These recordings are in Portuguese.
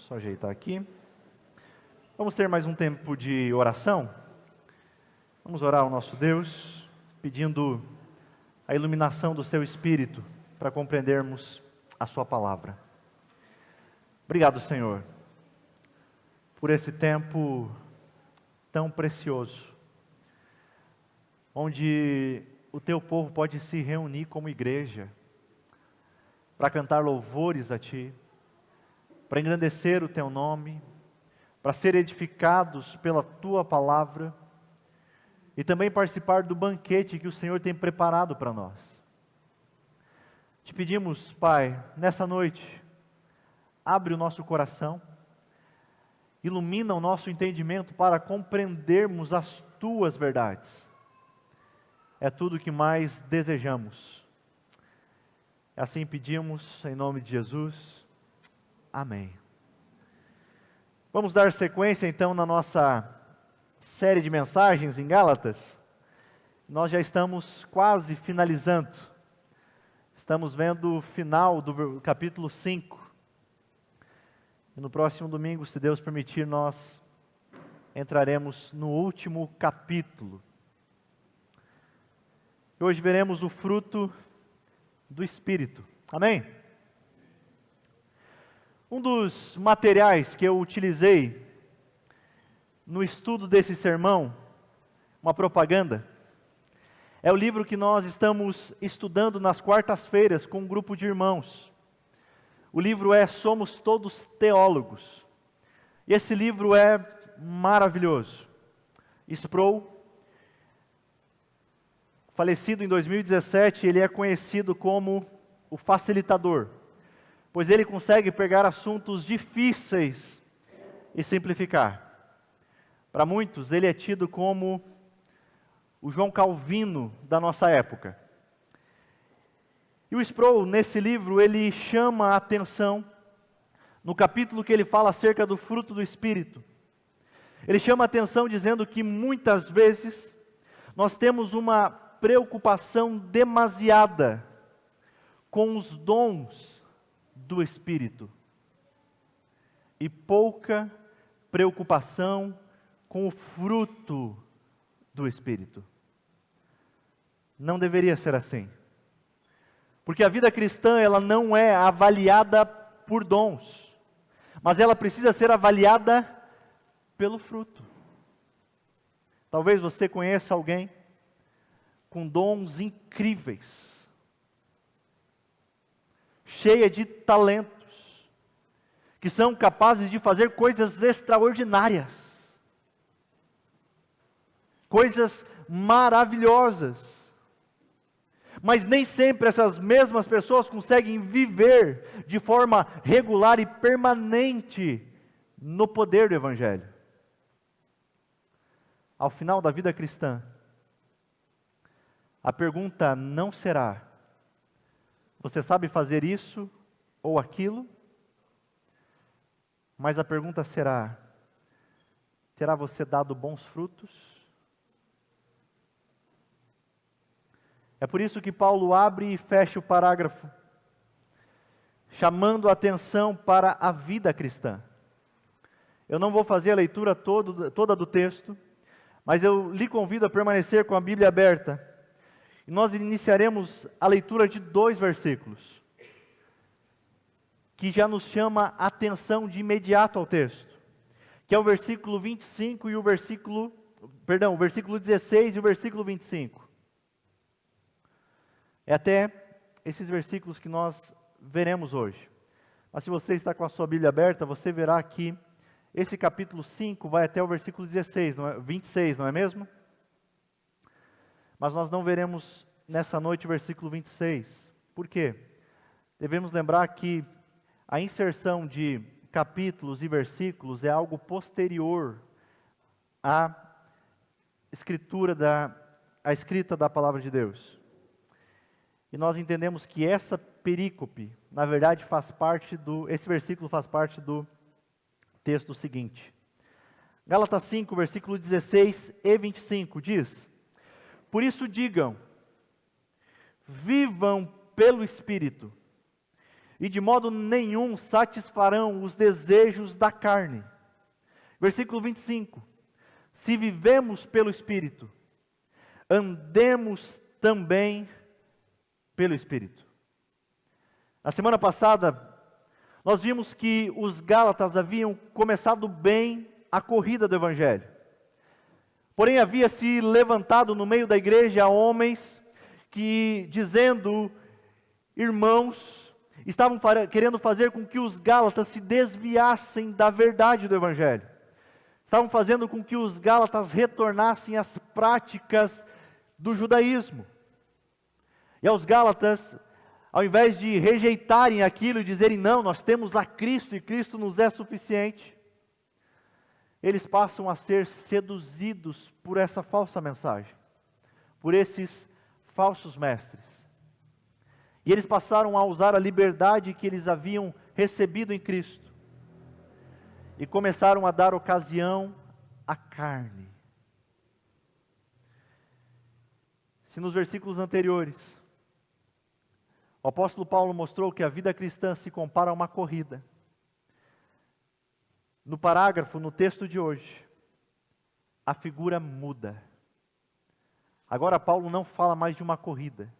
Só ajeitar aqui. Vamos ter mais um tempo de oração. Vamos orar ao nosso Deus, pedindo a iluminação do seu Espírito para compreendermos a sua palavra. Obrigado, Senhor, por esse tempo tão precioso, onde o teu povo pode se reunir como igreja, para cantar louvores a Ti, para engrandecer o Teu nome, para ser edificados pela Tua palavra, e também participar do banquete que o Senhor tem preparado para nós. Te pedimos, Pai, nessa noite, abre o nosso coração, ilumina o nosso entendimento para compreendermos as Tuas verdades. É tudo o que mais desejamos. Assim pedimos, em nome de Jesus. Amém. Vamos dar sequência então na nossa série de mensagens em Gálatas. Nós já estamos quase finalizando. Estamos vendo o final do capítulo 5. E no próximo domingo, se Deus permitir, nós entraremos no último capítulo. Hoje veremos o fruto do Espírito. Amém? Um dos materiais que eu utilizei no estudo desse sermão, uma propaganda, é o livro que nós estamos estudando nas quartas-feiras com um grupo de irmãos. O livro é Somos Todos Teólogos. E esse livro é maravilhoso. Sproul, falecido em 2017, ele é conhecido como o facilitador, pois ele consegue pegar assuntos difíceis e simplificar. Para muitos, ele é tido como o João Calvino da nossa época. E o Sproul, nesse livro, ele chama a atenção, no capítulo que ele fala acerca do fruto do Espírito, ele chama a atenção dizendo que muitas vezes nós temos uma preocupação demasiada com os dons do Espírito e pouca preocupação com o fruto do Espírito. Não deveria ser assim. Porque a vida cristã, ela não é avaliada por dons, mas ela precisa ser avaliada pelo fruto. Talvez você conheça alguém com dons incríveis, cheia de talentos, que são capazes de fazer coisas extraordinárias, coisas maravilhosas, mas nem sempre essas mesmas pessoas conseguem viver de forma regular e permanente no poder do Evangelho. Ao final da vida cristã, a pergunta não será: você sabe fazer isso ou aquilo? Mas a pergunta será: terá você dado bons frutos? É por isso que Paulo abre e fecha o parágrafo, chamando a atenção para a vida cristã. Eu não vou fazer a leitura toda do texto, mas eu lhe convido a permanecer com a Bíblia aberta. E nós iniciaremos a leitura de 2 versículos, que já nos chama a atenção de imediato ao texto, que é o versículo 25 e o versículo 16 e o versículo 25. É até esses versículos que nós veremos hoje. Mas se você está com a sua Bíblia aberta, você verá que esse capítulo 5 vai até o versículo 26, não é mesmo? Mas nós não veremos nessa noite o versículo 26. Por quê? Devemos lembrar que a inserção de capítulos e versículos é algo posterior à escrita da palavra de Deus. E nós entendemos que essa perícope, na verdade, esse versículo faz parte do texto seguinte. Gálatas 5, versículo 16 e 25 diz: por isso digam, vivam pelo Espírito, e de modo nenhum satisfarão os desejos da carne. Versículo 25. Se vivemos pelo Espírito, andemos também pelo Espírito. Na semana passada, nós vimos que os Gálatas haviam começado bem a corrida do Evangelho. Porém, havia se levantado no meio da igreja homens que, dizendo, irmãos, estavam querendo fazer com que os Gálatas se desviassem da verdade do Evangelho. Estavam fazendo com que os Gálatas retornassem às práticas do judaísmo. E aos Gálatas, ao invés de rejeitarem aquilo e dizerem, não, nós temos a Cristo e Cristo nos é suficiente, eles passam a ser seduzidos por essa falsa mensagem, por esses falsos mestres. E eles passaram a usar a liberdade que eles haviam recebido em Cristo e começaram a dar ocasião à carne. Se nos versículos anteriores o apóstolo Paulo mostrou que a vida cristã se compara a uma corrida, no parágrafo, no texto de hoje, a figura muda. Agora Paulo não fala mais de uma corrida,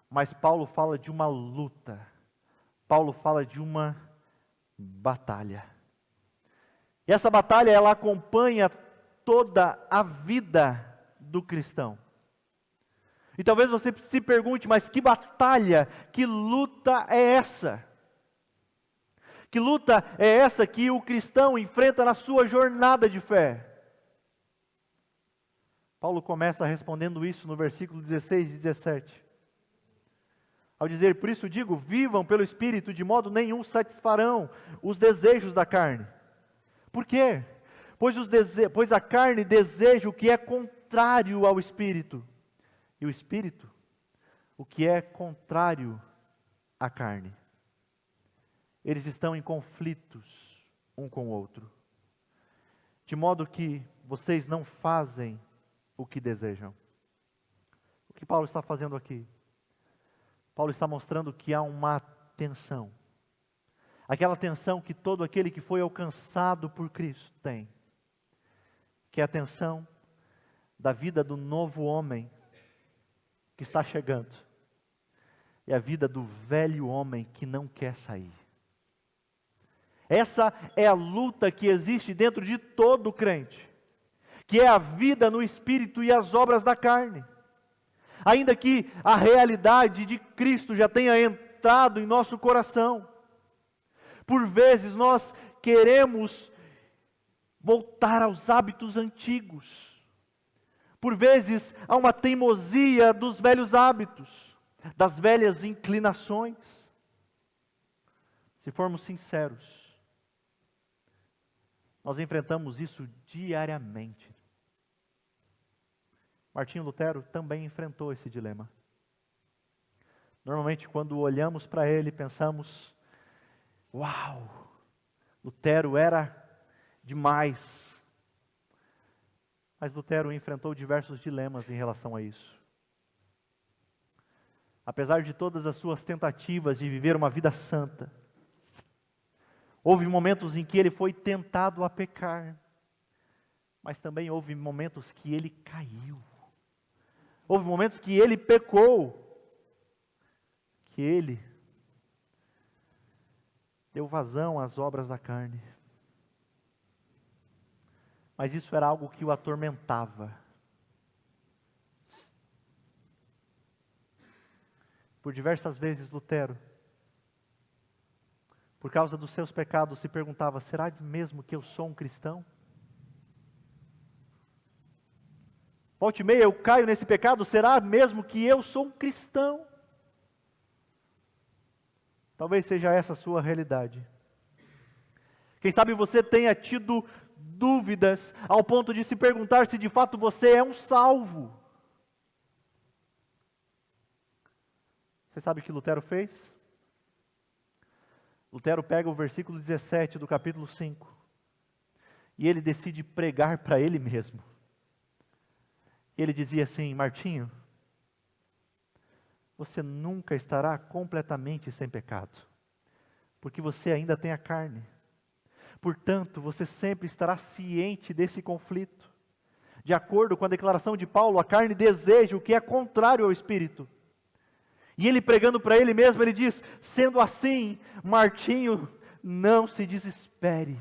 mas Paulo fala de uma luta. Paulo fala de uma batalha. E essa batalha, ela acompanha toda a vida do cristão. E talvez você se pergunte, mas que batalha, que luta é essa? Que luta é essa que o cristão enfrenta na sua jornada de fé? Paulo começa respondendo isso no versículo 16 e 17. Ao dizer, por isso digo, vivam pelo Espírito, de modo nenhum satisfarão os desejos da carne. Por quê? Pois a carne deseja o que é contrário ao Espírito. E o Espírito, o que é contrário à carne. Eles estão em conflitos um com o outro, de modo que vocês não fazem o que desejam. O que Paulo está fazendo aqui? Paulo está mostrando que há uma tensão. Aquela tensão que todo aquele que foi alcançado por Cristo tem. Que é a tensão da vida do novo homem que está chegando. É a vida do velho homem que não quer sair. Essa é a luta que existe dentro de todo crente, que é a vida no Espírito e as obras da carne. Ainda que a realidade de Cristo já tenha entrado em nosso coração, por vezes nós queremos voltar aos hábitos antigos. Por vezes há uma teimosia dos velhos hábitos, das velhas inclinações. Se formos sinceros, nós enfrentamos isso diariamente. Martinho Lutero também enfrentou esse dilema. Normalmente, quando olhamos para ele, pensamos, uau, Lutero era demais. Mas Lutero enfrentou diversos dilemas em relação a isso. Apesar de todas as suas tentativas de viver uma vida santa, houve momentos em que ele foi tentado a pecar, mas também houve momentos que ele caiu. Houve momentos que ele pecou, que ele deu vazão às obras da carne. Mas isso era algo que o atormentava. Por diversas vezes Lutero, por causa dos seus pecados, se perguntava, será mesmo que eu sou um cristão? Volta e meia eu caio nesse pecado, será mesmo que eu sou um cristão? Talvez seja essa a sua realidade. Quem sabe você tenha tido dúvidas ao ponto de se perguntar se de fato você é um salvo. Você sabe o que Lutero fez? Lutero pega o versículo 17 do capítulo 5 e ele decide pregar para ele mesmo. Ele dizia assim, Martinho, você nunca estará completamente sem pecado. porque você ainda tem a carne. Portanto, você sempre estará ciente desse conflito. De acordo com a declaração de Paulo, a carne deseja o que é contrário ao espírito. E ele pregando para ele mesmo, ele diz: sendo assim, Martinho, não se desespere,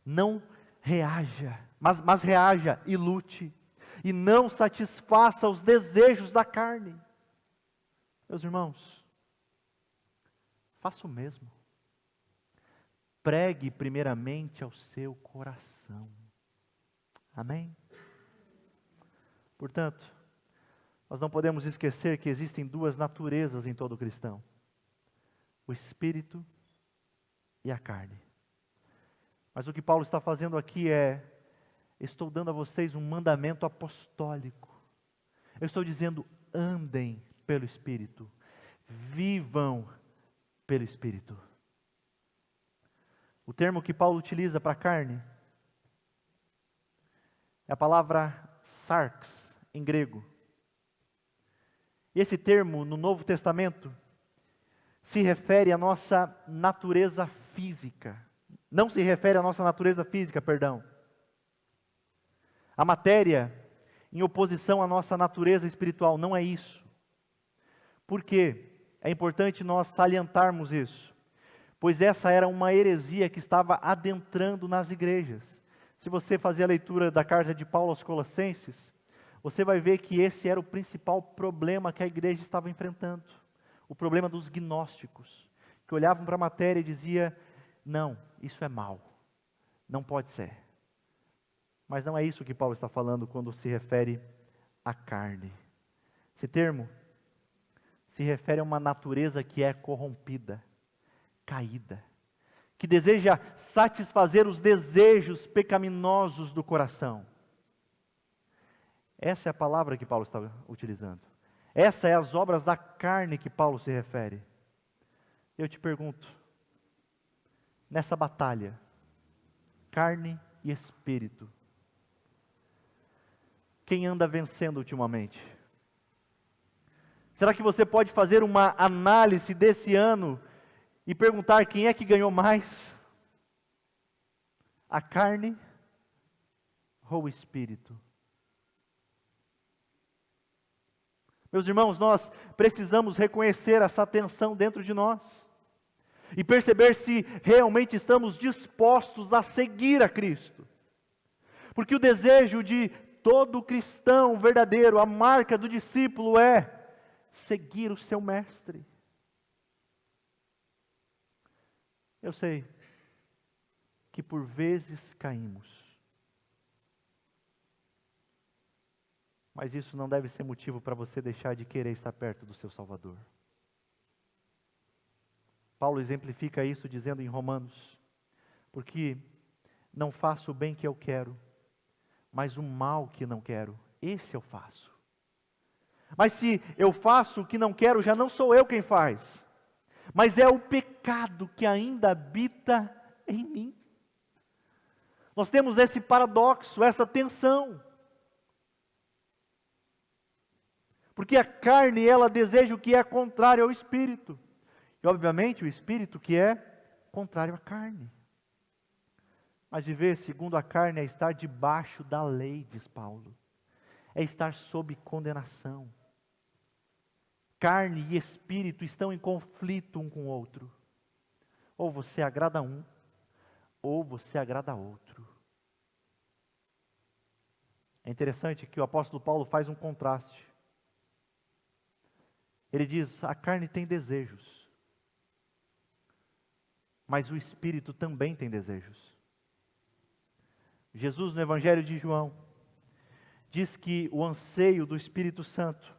não reaja, mas reaja e lute, e não satisfaça os desejos da carne. Meus irmãos, faça o mesmo. Pregue primeiramente ao seu coração. Amém? Portanto, nós não podemos esquecer que existem duas naturezas em todo cristão: o espírito e a carne. Mas o que Paulo está fazendo aqui é: estou dando a vocês um mandamento apostólico. Eu estou dizendo: andem pelo Espírito, vivam pelo Espírito. O termo que Paulo utiliza para a carne é a palavra sarx, em grego. E esse termo, no Novo Testamento, se refere à nossa natureza física. Não se refere à nossa natureza física, perdão. A matéria em oposição à nossa natureza espiritual, não é isso. Por quê? É importante nós salientarmos isso. Pois essa era uma heresia que estava adentrando nas igrejas. Se você fazer a leitura da carta de Paulo aos Colossenses, você vai ver que esse era o principal problema que a igreja estava enfrentando. O problema dos gnósticos, que olhavam para a matéria e diziam: não, isso é mal, não pode ser. Mas não é isso que Paulo está falando quando se refere à carne. Esse termo se refere a uma natureza que é corrompida, caída, que deseja satisfazer os desejos pecaminosos do coração. Essa é a palavra que Paulo está utilizando. Essa é as obras da carne que Paulo se refere. Eu te pergunto, nessa batalha, carne e espírito, quem anda vencendo ultimamente? Será que você pode fazer uma análise desse ano e perguntar quem é que ganhou mais? A carne ou o espírito? Meus irmãos, nós precisamos reconhecer essa tensão dentro de nós e perceber se realmente estamos dispostos a seguir a Cristo. Porque o desejo de todo cristão verdadeiro, a marca do discípulo é seguir o seu mestre. Eu sei que por vezes caímos, mas isso não deve ser motivo para você deixar de querer estar perto do seu Salvador. Paulo exemplifica isso dizendo em Romanos: porque não faço o bem que eu quero, mas o mal que não quero, esse eu faço. Mas se eu faço o que não quero, já não sou eu quem faz, mas é o pecado que ainda habita em mim. Nós temos esse paradoxo, essa tensão. Porque a carne, ela deseja o que é contrário ao espírito. E obviamente o espírito que é contrário à carne. Mas viver segundo a carne é estar debaixo da lei, diz Paulo. É estar sob condenação. Carne e espírito estão em conflito um com o outro. Ou você agrada um, ou você agrada outro. É interessante que o apóstolo Paulo faz um contraste. Ele diz: a carne tem desejos, mas o espírito também tem desejos. Jesus, no Evangelho de João, diz que o anseio do Espírito Santo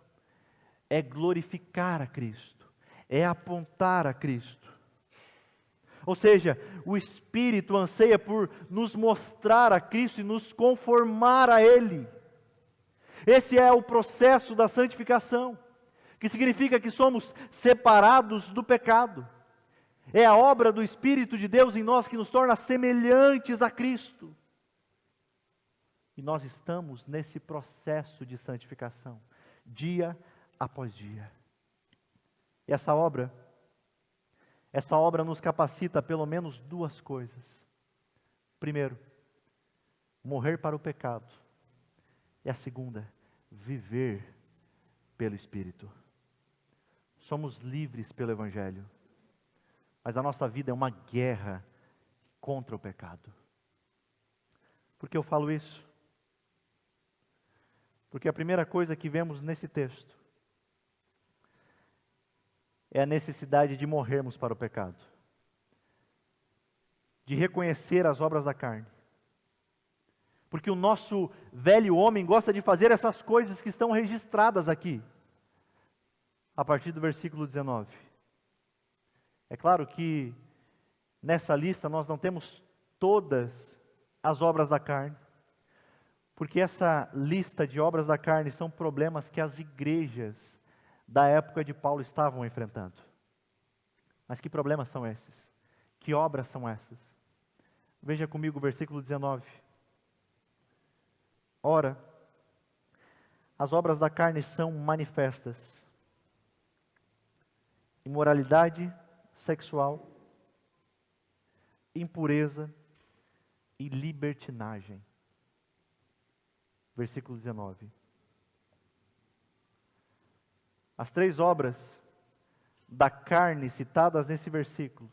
é glorificar a Cristo, é apontar a Cristo. Ou seja, o Espírito anseia por nos mostrar a Cristo e nos conformar a Ele. Esse é o processo da santificação, que significa que somos separados do pecado. É a obra do Espírito de Deus em nós que nos torna semelhantes a Cristo. E nós estamos nesse processo de santificação, dia após dia. E essa obra, Essa obra nos capacita a pelo menos duas coisas. Primeiro, morrer para o pecado. E a segunda, viver pelo Espírito. Somos livres pelo Evangelho. Mas a nossa vida é uma guerra contra o pecado. Por que eu falo isso? Porque a primeira coisa que vemos nesse texto é a necessidade de morrermos para o pecado. De reconhecer as obras da carne. Porque o nosso velho homem gosta de fazer essas coisas que estão registradas aqui. A partir do versículo 19. É claro que nessa lista nós não temos todas as obras da carne. Porque essa lista de obras da carne são problemas que as igrejas da época de Paulo estavam enfrentando. Mas que problemas são esses? Que obras são essas? Veja comigo o versículo 19. Ora, as obras da carne são manifestas: imoralidade sexual, impureza e libertinagem. Versículo 19. As três obras da carne citadas nesse versículo,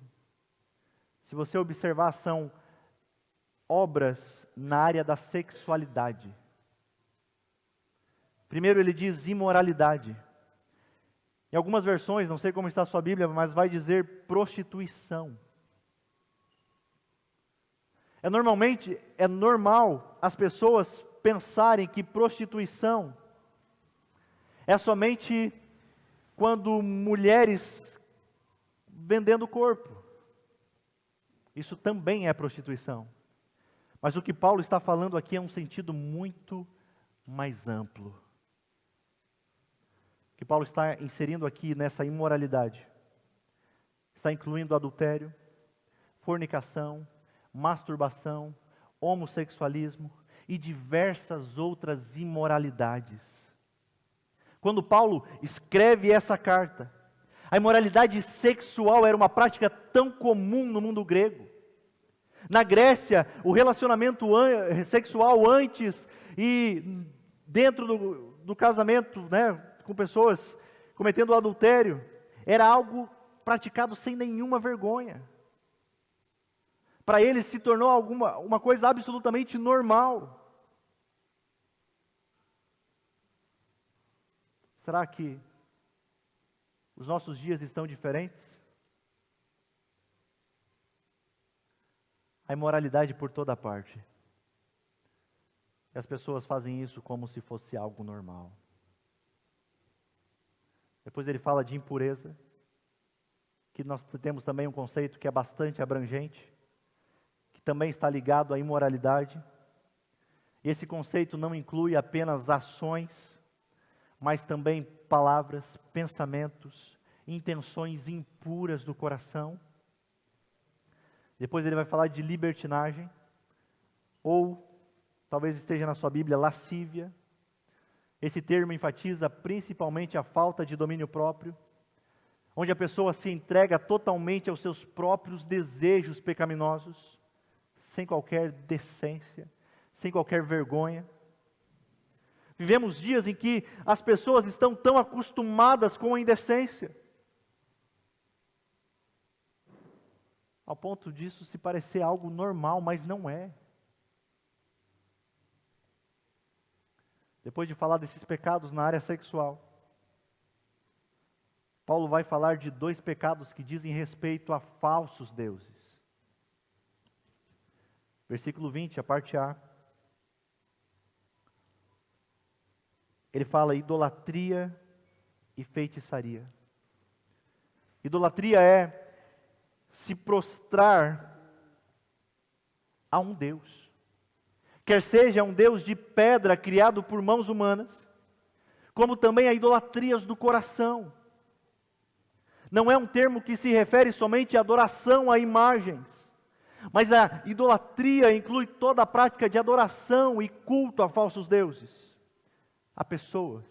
se você observar, são obras na área da sexualidade. Primeiro ele diz imoralidade. Em algumas versões, não sei como está a sua Bíblia, mas vai dizer prostituição. É normal as pessoas pensarem que prostituição é somente quando mulheres vendendo o corpo. Isso também é prostituição. Mas o que Paulo está falando aqui é um sentido muito mais amplo. O que Paulo está inserindo aqui nessa imoralidade está incluindo adultério, fornicação, masturbação, homossexualismo e diversas outras imoralidades. Quando Paulo escreve essa carta, a imoralidade sexual era uma prática tão comum no mundo grego. Na Grécia, o relacionamento sexual antes e dentro do casamento, com pessoas cometendo adultério, era algo praticado sem nenhuma vergonha. Para eles se tornou uma coisa absolutamente normal. Será que os nossos dias estão diferentes? A imoralidade por toda parte. E as pessoas fazem isso como se fosse algo normal. Depois ele fala de impureza, que nós temos também um conceito que é bastante abrangente, que também está ligado à imoralidade. E esse conceito não inclui apenas ações, mas também palavras, pensamentos, intenções impuras do coração. Depois ele vai falar de libertinagem, ou talvez esteja na sua Bíblia, lascívia. Esse termo enfatiza principalmente a falta de domínio próprio, onde a pessoa se entrega totalmente aos seus próprios desejos pecaminosos, sem qualquer decência, sem qualquer vergonha. Vivemos dias em que as pessoas estão tão acostumadas com a indecência, ao ponto disso se parecer algo normal, mas não é. Depois de falar desses pecados na área sexual, Paulo vai falar de dois pecados que dizem respeito a falsos deuses. Versículo 20, a parte A. Ele fala idolatria e feitiçaria. Idolatria é se prostrar a um Deus. Quer seja um Deus de pedra criado por mãos humanas, como também a idolatrias do coração. Não é um termo que se refere somente à adoração a imagens, mas a idolatria inclui toda a prática de adoração e culto a falsos deuses, a pessoas,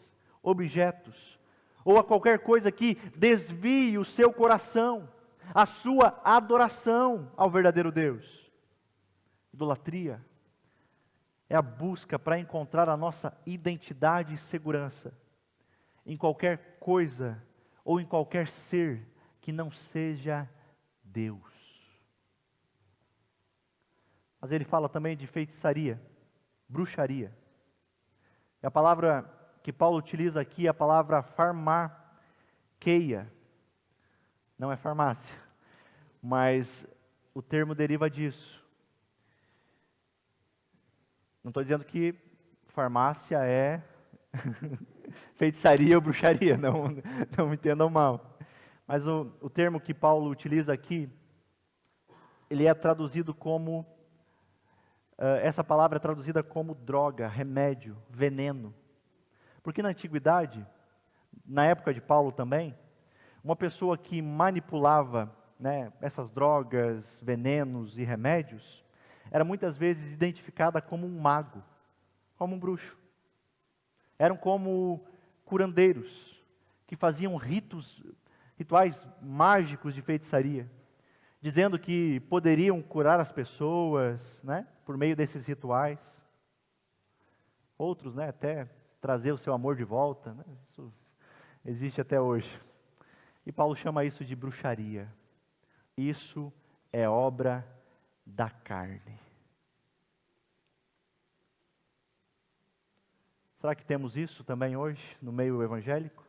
objetos, ou a qualquer coisa que desvie o seu coração, a sua adoração ao verdadeiro Deus. Idolatria é a busca para encontrar a nossa identidade e segurança em qualquer coisa ou em qualquer ser que não seja Deus. Mas ele fala também de feitiçaria, bruxaria. E a palavra que Paulo utiliza aqui é a palavra farmakeia. Não é farmácia, mas o termo deriva disso. Não estou dizendo que farmácia é feitiçaria ou bruxaria, não me entendam mal. Mas o termo que Paulo utiliza aqui, ele é traduzido como, essa palavra é traduzida como droga, remédio, veneno. Porque na antiguidade, na época de Paulo também, uma pessoa que manipulava, né, essas drogas, venenos e remédios, era muitas vezes identificada como um mago, como um bruxo. Eram como curandeiros, que faziam rituais mágicos de feitiçaria, dizendo que poderiam curar as pessoas, né, por meio desses rituais. Outros, né, até trazer o seu amor de volta, né, isso existe até hoje. E Paulo chama isso de bruxaria. Isso é obra da carne. Será que temos isso também hoje no meio evangélico?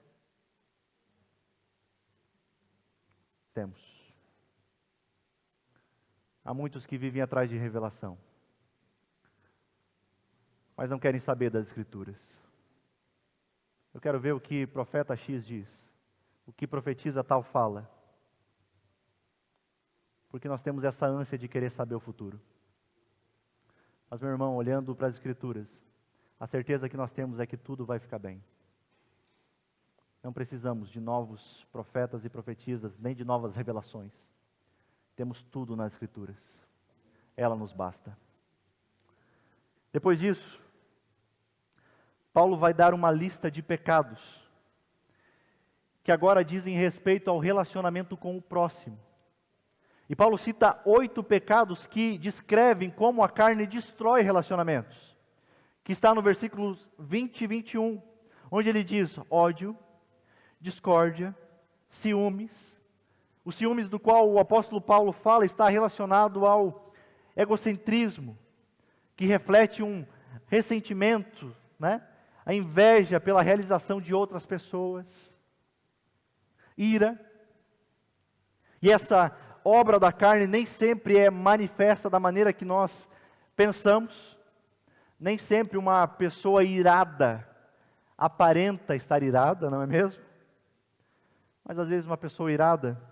Temos. Há muitos que vivem atrás de revelação, mas não querem saber das Escrituras. Eu quero ver o que profeta X diz, o que profetiza tal fala, porque nós temos essa ânsia de querer saber o futuro. Mas, meu irmão, olhando para as Escrituras, a certeza que nós temos é que tudo vai ficar bem. Não precisamos de novos profetas e profetisas, nem de novas revelações. Temos tudo nas Escrituras. Ela nos basta. Depois disso, Paulo vai dar uma lista de pecados, que agora dizem respeito ao relacionamento com o próximo. E Paulo cita 8 pecados que descrevem como a carne destrói relacionamentos, que está no versículos 20 e 21, onde ele diz ódio, discórdia, ciúmes. O ciúmes do qual o apóstolo Paulo fala está relacionado ao egocentrismo, que reflete um ressentimento, né? A inveja pela realização de outras pessoas. Ira. E essa obra da carne nem sempre é manifesta da maneira que nós pensamos. Nem sempre uma pessoa irada aparenta estar irada, não é mesmo? Mas às vezes uma pessoa irada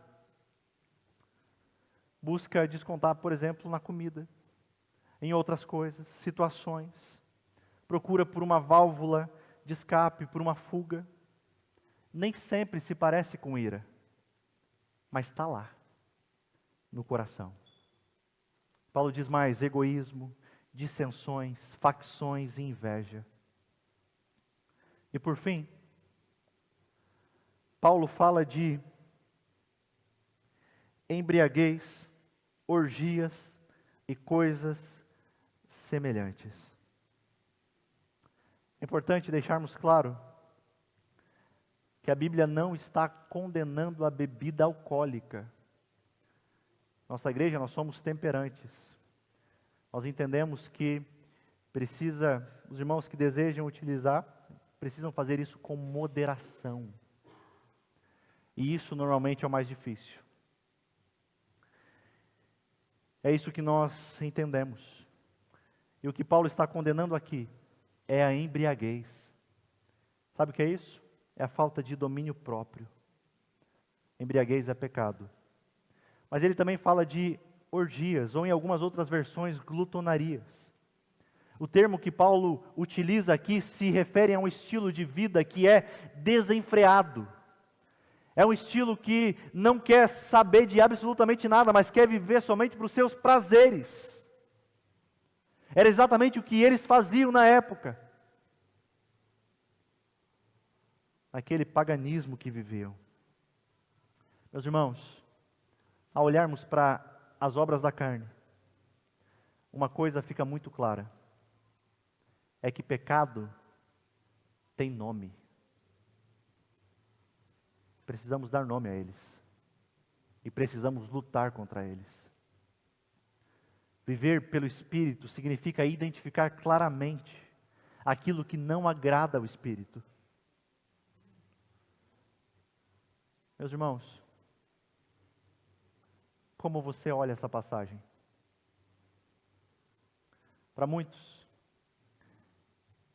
busca descontar, por exemplo, na comida, em outras coisas, situações. Procura por uma válvula de escape, por uma fuga. Nem sempre se parece com ira, mas está lá, no coração. Paulo diz mais: egoísmo, dissensões, facções e inveja. E por fim, Paulo fala de embriaguez, orgias e coisas semelhantes. É importante deixarmos claro que a Bíblia não está condenando a bebida alcoólica. Nossa igreja, nós somos temperantes. Nós entendemos que os irmãos que desejam utilizar, precisam fazer isso com moderação. E isso normalmente é o mais difícil. É isso que nós entendemos. E o que Paulo está condenando aqui é a embriaguez. Sabe o que é isso? É a falta de domínio próprio. Embriaguez é pecado. Mas ele também fala de orgias, ou em algumas outras versões, glutonarias. O termo que Paulo utiliza aqui se refere a um estilo de vida que é desenfreado. É um estilo que não quer saber de absolutamente nada, mas quer viver somente para os seus prazeres. Era exatamente o que eles faziam na época. Naquele paganismo que viviam. Meus irmãos, Ao olharmos para as obras da carne, uma coisa fica muito clara: é que pecado tem nome. Precisamos dar nome a eles. E precisamos lutar contra eles. Viver pelo Espírito significa identificar claramente aquilo que não agrada ao Espírito. Meus irmãos, como você olha essa passagem? Para muitos,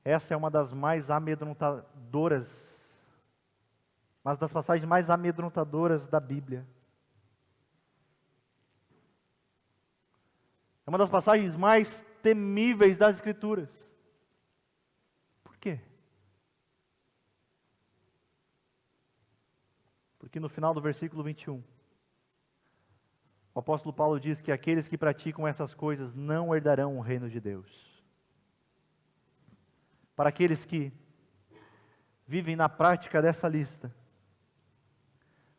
essa é uma das mais amedrontadoras, uma das passagens mais amedrontadoras da Bíblia. É uma das passagens mais temíveis das Escrituras. Por quê? Porque no final do versículo 21, o apóstolo Paulo diz que aqueles que praticam essas coisas não herdarão o reino de Deus. Para aqueles que vivem na prática dessa lista,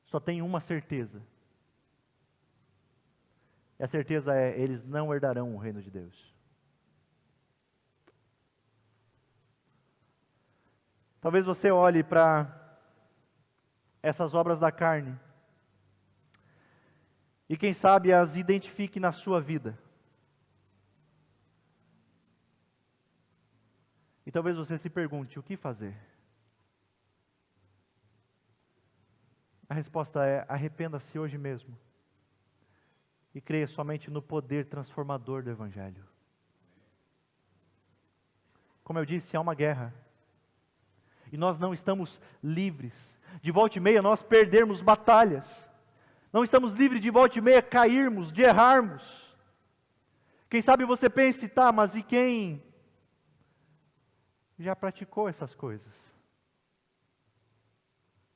só tem uma certeza. E a certeza é: eles não herdarão o reino de Deus. Talvez você olhe para essas obras da carne e quem sabe as identifique na sua vida. E talvez você se pergunte: o que fazer? A resposta é: arrependa-se hoje mesmo. E creia somente no poder transformador do Evangelho. Como eu disse, há uma guerra. E nós não estamos livres. De volta e meia nós perdermos batalhas. Não estamos livres de volta e meia cairmos, de errarmos. Quem sabe você pense: tá, mas e quem já praticou essas coisas?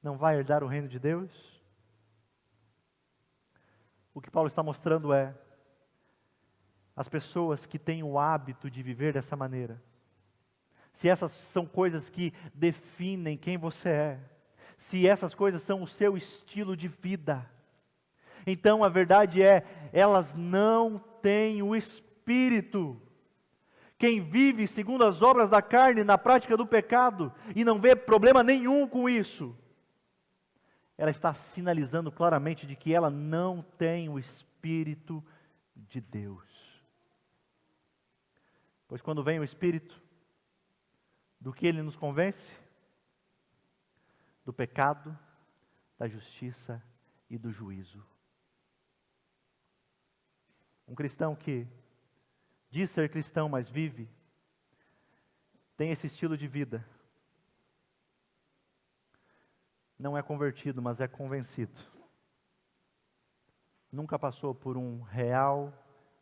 Não vai herdar o reino de Deus? O que Paulo está mostrando é: as pessoas que têm o hábito de viver dessa maneira, se essas são coisas que definem quem você é, se essas coisas são o seu estilo de vida, então a verdade é, elas não têm o Espírito. Quem vive segundo as obras da carne, na prática do pecado, e não vê problema nenhum com isso, ela está sinalizando claramente de que ela não tem o Espírito de Deus. Pois quando vem o Espírito, do que ele nos convence? Do pecado, da justiça e do juízo. Um cristão que diz ser cristão, mas vive, tem esse estilo de vida, não é convertido, mas é convencido. Nunca passou por um real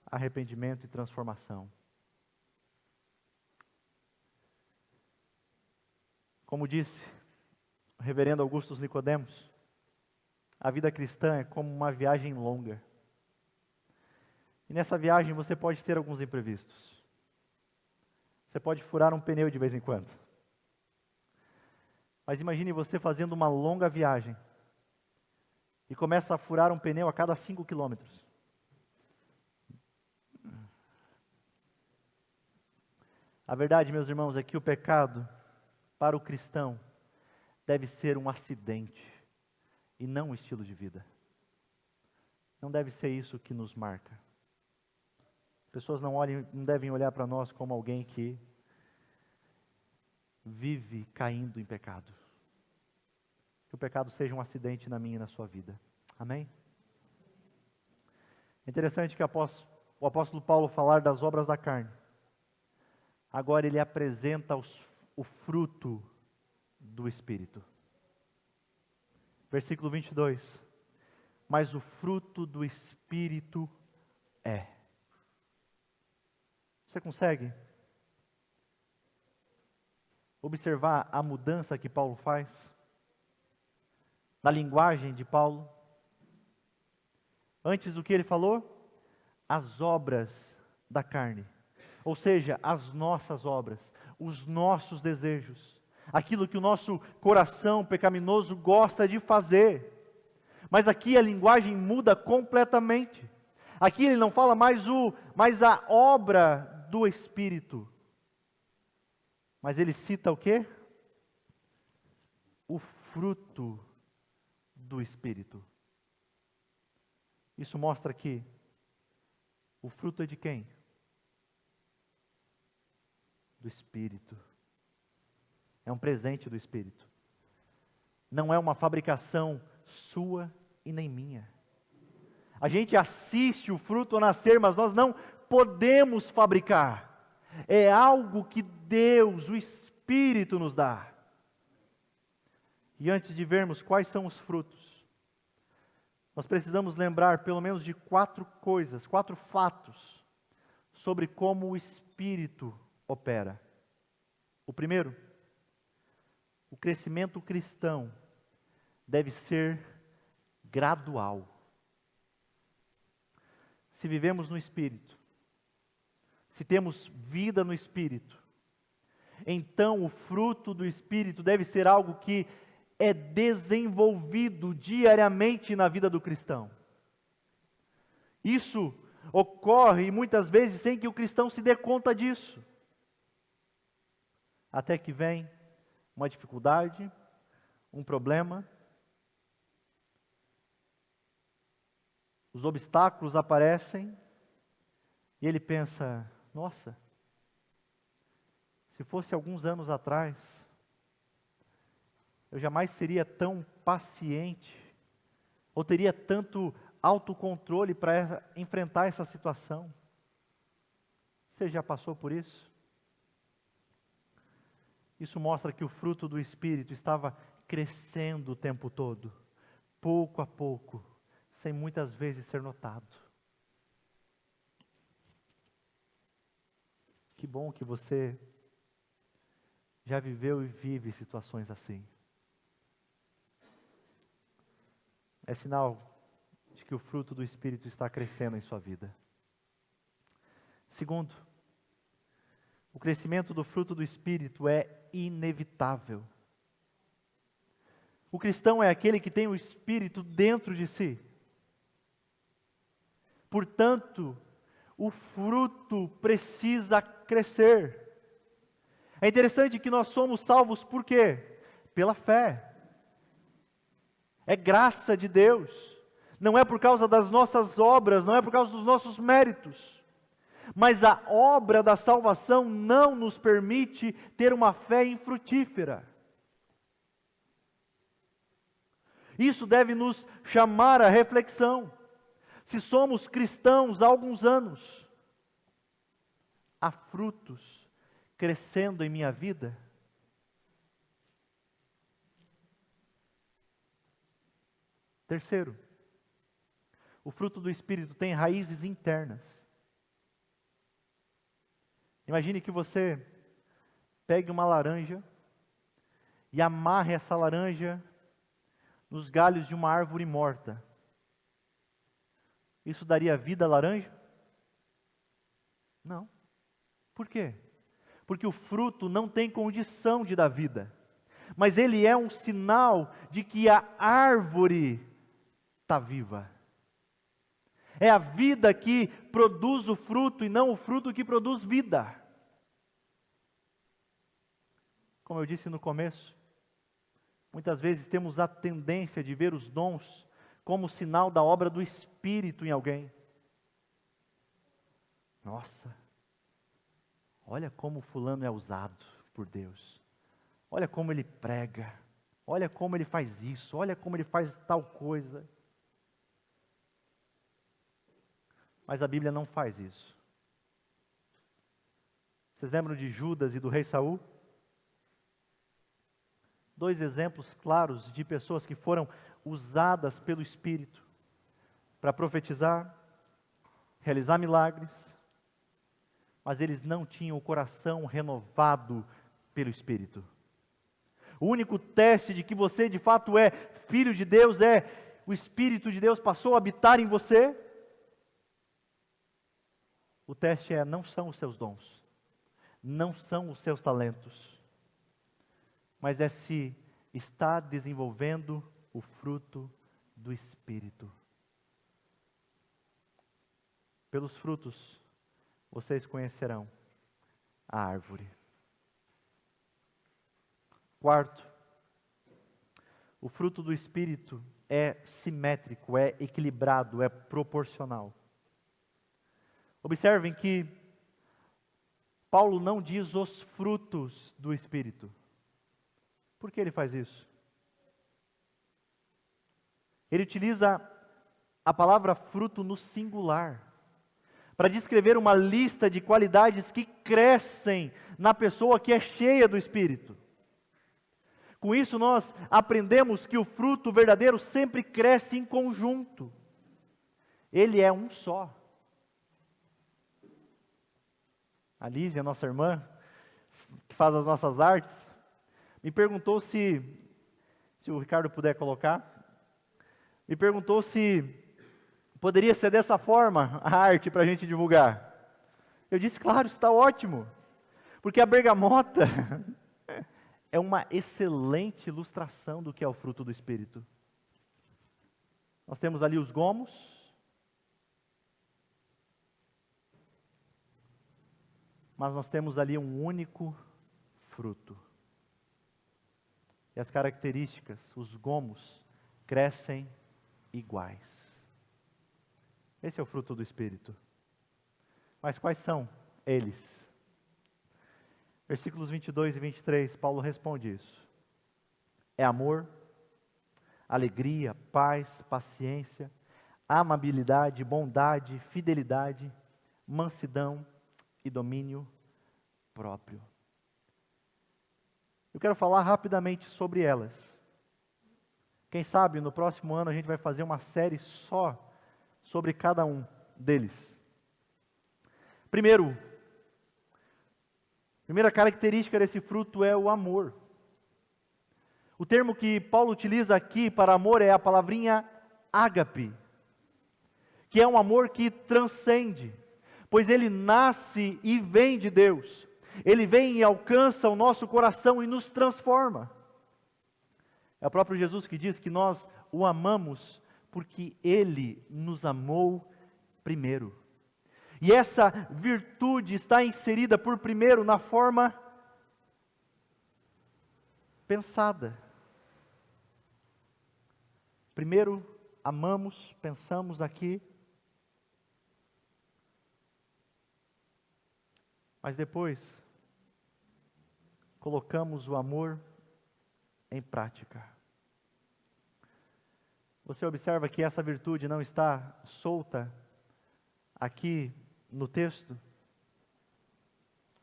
arrependimento e transformação. Como disse o reverendo Augusto Nicodemos, a vida cristã é como uma viagem longa. E nessa viagem você pode ter alguns imprevistos. Você pode furar um pneu de vez em quando. Mas imagine você fazendo uma longa viagem e começa a furar um pneu a cada 5 quilômetros. A verdade, meus irmãos, é que o pecado, para o cristão, deve ser um acidente e não um estilo de vida. Não deve ser isso que nos marca. Pessoas não devem olhar para nós como alguém que vive caindo em pecado. Que o pecado seja um acidente na minha e na sua vida. Amém? É interessante que o apóstolo Paulo falar das obras da carne. Agora ele apresenta o fruto do Espírito. Versículo 22. Mas o fruto do Espírito é. Você consegue observar a mudança que Paulo faz? Na linguagem de Paulo? Antes do que ele falou? As obras da carne. Ou seja, as nossas obras, os nossos desejos, aquilo que o nosso coração pecaminoso gosta de fazer. Mas aqui a linguagem muda completamente. Aqui ele não fala mais a obra do Espírito. Mas ele cita o quê? O fruto do Espírito. Isso mostra que o fruto é de quem? Do Espírito. É um presente do Espírito. Não é uma fabricação sua e nem minha. A gente assiste o fruto nascer, mas nós não podemos fabricar. É algo que Deus, o Espírito, nos dá. E antes de vermos quais são os frutos, nós precisamos lembrar pelo menos de 4 coisas, 4 fatos, sobre como o Espírito opera. O primeiro, o crescimento cristão deve ser gradual. Se vivemos no Espírito, se temos vida no Espírito, então o fruto do Espírito deve ser algo que é desenvolvido diariamente na vida do cristão. Isso ocorre muitas vezes sem que o cristão se dê conta disso. Até que vem uma dificuldade, um problema, os obstáculos aparecem e ele pensa: nossa, se fosse alguns anos atrás, eu jamais seria tão paciente, ou teria tanto autocontrole para enfrentar essa situação. Você já passou por isso? Isso mostra que o fruto do Espírito estava crescendo o tempo todo, pouco a pouco, sem muitas vezes ser notado. Que bom que você já viveu e vive situações assim. É sinal de que o fruto do Espírito está crescendo em sua vida. Segundo, o crescimento do fruto do Espírito é inevitável. O cristão é aquele que tem o Espírito dentro de si. Portanto, o fruto precisa crescer. É interessante que nós somos salvos por quê? Pela fé. É graça de Deus. Não é por causa das nossas obras, não é por causa dos nossos méritos. Mas a obra da salvação não nos permite ter uma fé infrutífera. Isso deve nos chamar à reflexão. Se somos cristãos há alguns anos, há frutos crescendo em minha vida? Terceiro, o fruto do Espírito tem raízes internas. Imagine que você pegue uma laranja e amarre essa laranja nos galhos de uma árvore morta. Isso daria vida à laranja? Não. Por quê? Porque o fruto não tem condição de dar vida. Mas ele é um sinal de que a árvore está viva. É a vida que produz o fruto e não o fruto que produz vida. Como eu disse no começo, muitas vezes temos a tendência de ver os dons como sinal da obra do Espírito em alguém. Nossa, olha como fulano é usado por Deus. Olha como ele prega. Olha como ele faz isso. Olha como ele faz tal coisa. Mas a Bíblia não faz isso. Vocês lembram de Judas e do rei Saul? 2 exemplos claros de pessoas que foram usadas pelo Espírito para profetizar, realizar milagres, mas eles não tinham o coração renovado pelo Espírito. O único teste de que você de fato é filho de Deus é o Espírito de Deus passou a habitar em você. O teste é: não são os seus dons, não são os seus talentos, mas é se está desenvolvendo o fruto do Espírito. Pelos frutos vocês conhecerão a árvore. Quarto, o fruto do Espírito é simétrico, é equilibrado, é proporcional. Observem que Paulo não diz os frutos do Espírito. Por que ele faz isso? Ele utiliza a palavra fruto no singular, para descrever uma lista de qualidades que crescem na pessoa que é cheia do Espírito. Com isso nós aprendemos que o fruto verdadeiro sempre cresce em conjunto. Ele é um só. A Lízia, a nossa irmã, que faz as nossas artes, me perguntou se o Ricardo puder colocar, me perguntou se poderia ser dessa forma a arte para a gente divulgar. Eu disse, claro, está ótimo, porque a bergamota é uma excelente ilustração do que é o fruto do Espírito. Nós temos ali os gomos, mas nós temos ali um único fruto. E as características, os gomos, crescem iguais. Esse é o fruto do Espírito. Mas quais são eles? Versículos 22 e 23, Paulo responde isso. É amor, alegria, paz, paciência, amabilidade, bondade, fidelidade, mansidão e domínio próprio. Eu quero falar rapidamente sobre elas. Quem sabe no próximo ano a gente vai fazer uma série só sobre cada um deles. Primeira característica desse fruto é o amor. O termo que Paulo utiliza aqui para amor é a palavrinha ágape, que é um amor que transcende, pois ele nasce e vem de Deus. Ele vem e alcança o nosso coração e nos transforma. É o próprio Jesus que diz que nós o amamos porque Ele nos amou primeiro. E essa virtude está inserida por primeiro na forma pensada. Primeiro amamos, pensamos aqui, mas depois colocamos o amor em prática. Você observa que essa virtude não está solta aqui no texto?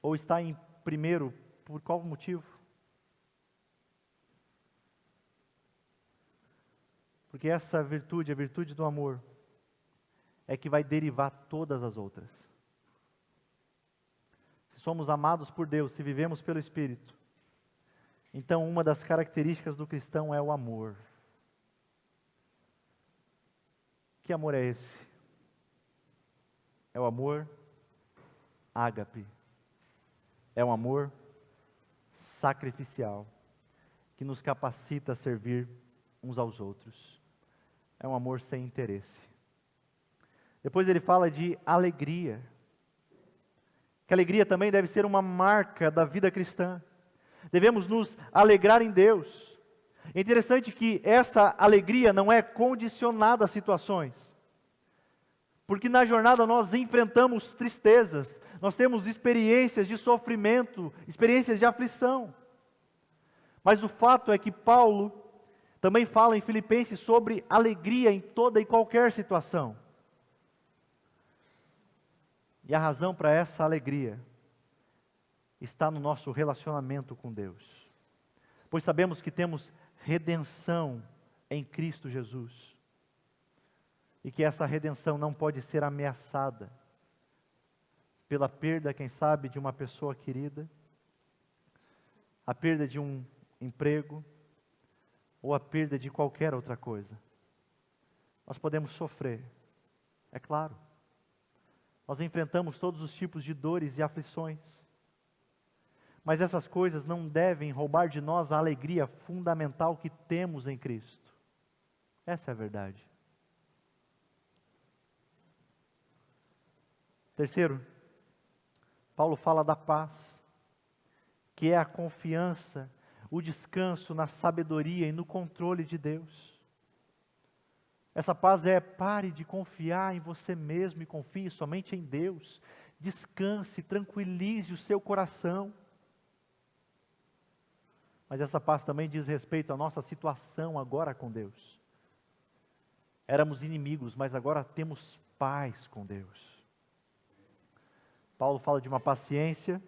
Ou está em primeiro, por qual motivo? Porque essa virtude, a virtude do amor, é que vai derivar todas as outras. Se somos amados por Deus, se vivemos pelo Espírito, então uma das características do cristão é o amor. Que amor é esse? É o amor ágape. É um amor sacrificial, que nos capacita a servir uns aos outros. É um amor sem interesse. Depois ele fala de alegria. Que a alegria também deve ser uma marca da vida cristã. Devemos nos alegrar em Deus. É interessante que essa alegria não é condicionada a situações. Porque na jornada nós enfrentamos tristezas, nós temos experiências de sofrimento, experiências de aflição. Mas o fato é que Paulo também fala em Filipenses sobre alegria em toda e qualquer situação. E a razão para essa alegria está no nosso relacionamento com Deus. Pois sabemos que temos redenção em Cristo Jesus. E que essa redenção não pode ser ameaçada pela perda, quem sabe, de uma pessoa querida, a perda de um emprego, ou a perda de qualquer outra coisa. Nós podemos sofrer, é claro. Nós enfrentamos todos os tipos de dores e aflições. Mas essas coisas não devem roubar de nós a alegria fundamental que temos em Cristo. Essa é a verdade. Terceiro, Paulo fala da paz, que é a confiança, o descanso na sabedoria e no controle de Deus. Essa paz pare de confiar em você mesmo e confie somente em Deus. Descanse, tranquilize o seu coração. Mas essa paz também diz respeito à nossa situação agora com Deus. Éramos inimigos, mas agora temos paz com Deus. Paulo fala de uma paciência,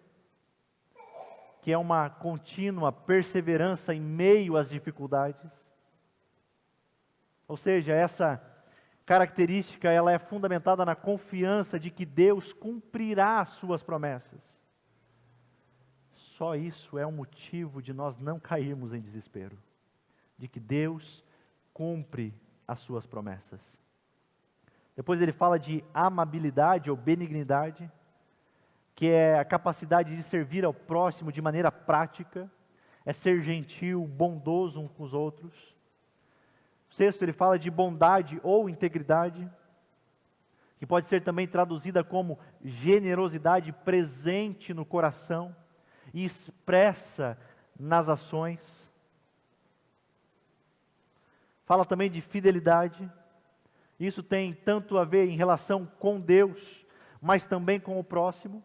que é uma contínua perseverança em meio às dificuldades. Ou seja, essa característica ela é fundamentada na confiança de que Deus cumprirá as suas promessas. Só isso é um motivo de nós não cairmos em desespero, de que Deus cumpre as suas promessas. Depois ele fala de amabilidade ou benignidade, que é a capacidade de servir ao próximo de maneira prática, é ser gentil, bondoso uns com os outros. Sexto, ele fala de bondade ou integridade, que pode ser também traduzida como generosidade presente no coração e expressa nas ações. Fala também de fidelidade. Isso tem tanto a ver em relação com Deus, mas também com o próximo,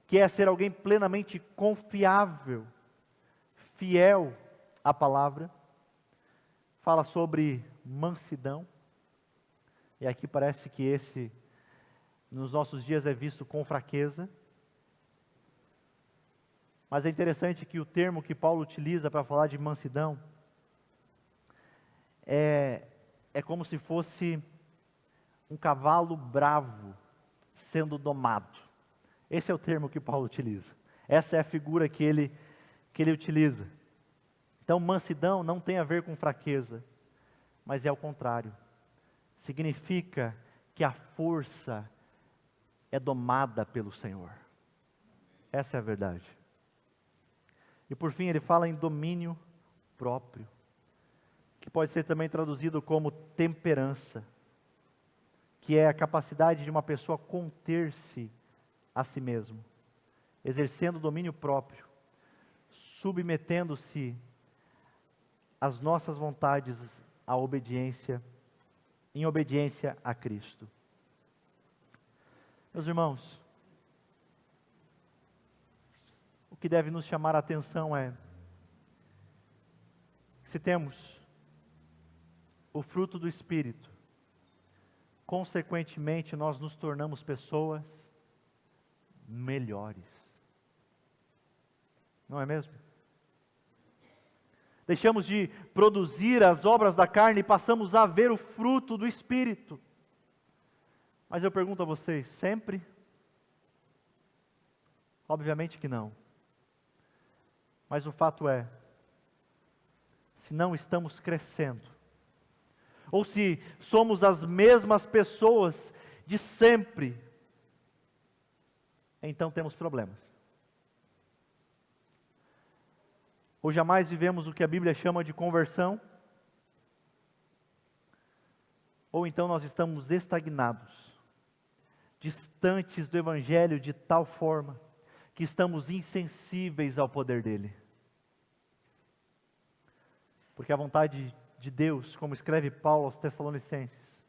que é ser alguém plenamente confiável, fiel à palavra. Fala sobre mansidão, e aqui parece que esse, nos nossos dias, é visto com fraqueza, mas é interessante que o termo que Paulo utiliza para falar de mansidão, é como se fosse um cavalo bravo sendo domado. Esse é o termo que Paulo utiliza, essa é a figura que ele utiliza. Então, mansidão não tem a ver com fraqueza, mas é o contrário. Significa que a força é domada pelo Senhor. Essa é a verdade. E por fim, ele fala em domínio próprio, que pode ser também traduzido como temperança, que é a capacidade de uma pessoa conter-se a si mesmo, exercendo domínio próprio, submetendo-se às nossas vontades, à obediência, em obediência a Cristo. Meus irmãos, o que deve nos chamar a atenção é, se temos o fruto do Espírito, consequentemente nós nos tornamos pessoas melhores. Não é mesmo? Deixamos de produzir as obras da carne e passamos a ver o fruto do Espírito. Mas eu pergunto a vocês, sempre? Obviamente que não. Mas o fato é, se não estamos crescendo, ou se somos as mesmas pessoas de sempre, então temos problemas. Ou jamais vivemos o que a Bíblia chama de conversão, ou então nós estamos estagnados, distantes do Evangelho de tal forma que estamos insensíveis ao poder dele. Porque a vontade de Deus, como escreve Paulo aos Tessalonicenses,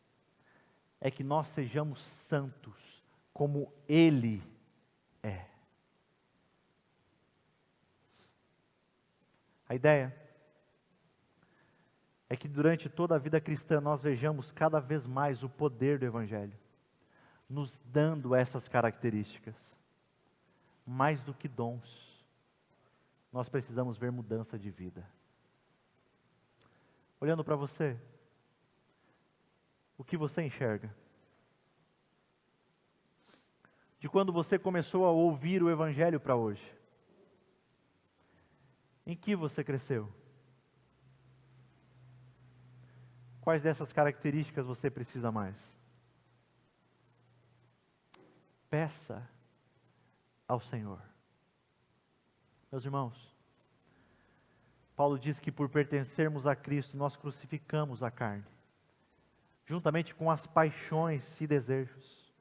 é que nós sejamos santos, como Ele é. A ideia é que durante toda a vida cristã nós vejamos cada vez mais o poder do Evangelho, nos dando essas características. Mais do que dons, nós precisamos ver mudança de vida. Olhando para você, o que você enxerga? De quando você começou a ouvir o Evangelho para hoje? Em que você cresceu? Quais dessas características você precisa mais? Peça ao Senhor. Meus irmãos, Paulo diz que por pertencermos a Cristo, nós crucificamos a carne. juntamente com as paixões e desejos.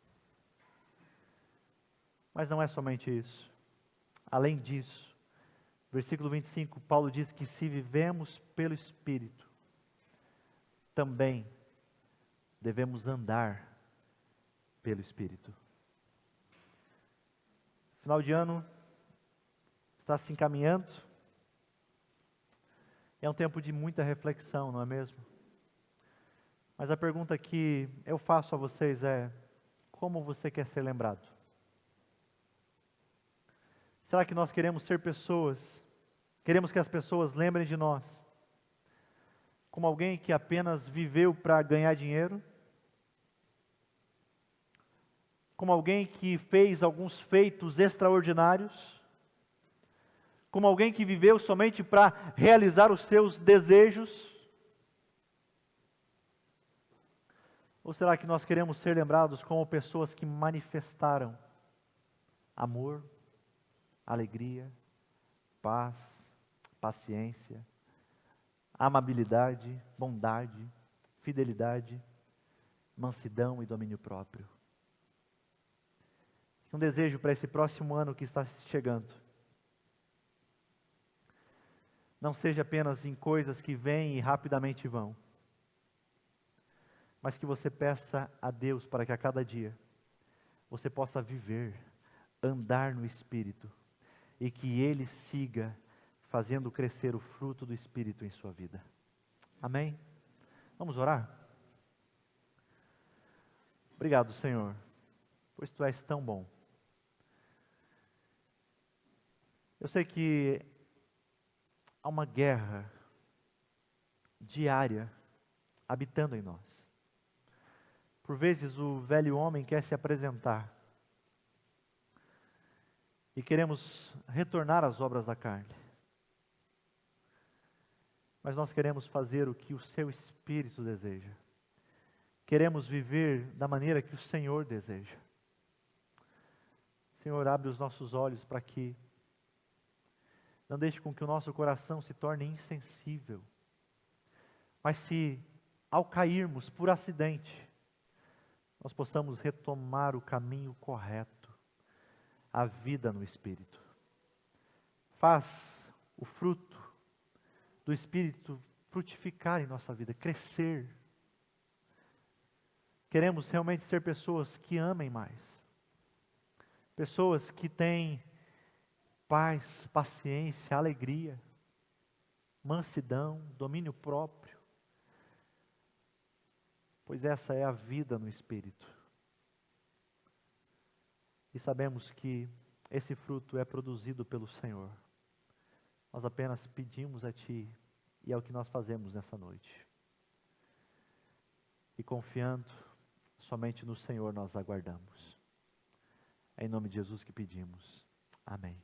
Mas não é somente isso. Além disso, versículo 25, Paulo diz que se vivemos pelo Espírito, também devemos andar pelo Espírito. Final de ano está se encaminhando. É um tempo de muita reflexão, não é mesmo? Mas a pergunta que eu faço a vocês é: como você quer ser lembrado? Será que nós queremos ser pessoas, queremos que as pessoas lembrem de nós como alguém que apenas viveu para ganhar dinheiro? Como alguém que fez alguns feitos extraordinários? Como alguém que viveu somente para realizar os seus desejos? Ou será que nós queremos ser lembrados como pessoas que manifestaram amor, alegria, paz, paciência, amabilidade, bondade, fidelidade, mansidão e domínio próprio? Um desejo para esse próximo ano que está chegando. Não seja apenas em coisas que vêm e rapidamente vão, mas que você peça a Deus para que a cada dia você possa viver, andar no Espírito e que Ele siga fazendo crescer o fruto do Espírito em sua vida. Amém? Vamos orar? Obrigado, Senhor, pois Tu és tão bom. Eu sei que há uma guerra diária habitando em nós. Por vezes o velho homem quer se apresentar e queremos retornar às obras da carne. Mas nós queremos fazer o que o Seu Espírito deseja. Queremos viver da maneira que o Senhor deseja. Senhor, abre os nossos olhos para que não deixe com que o nosso coração se torne insensível. Mas se, ao cairmos por acidente, nós possamos retomar o caminho correto, a vida no Espírito. Faz o fruto do Espírito frutificar em nossa vida, crescer. Queremos realmente ser pessoas que amem mais. Pessoas que têm paz, paciência, alegria, mansidão, domínio próprio. Pois essa é a vida no Espírito. E sabemos que esse fruto é produzido pelo Senhor. Nós apenas pedimos a Ti, e é o que nós fazemos nessa noite. E confiando somente no Senhor nós aguardamos. É em nome de Jesus que pedimos. Amém.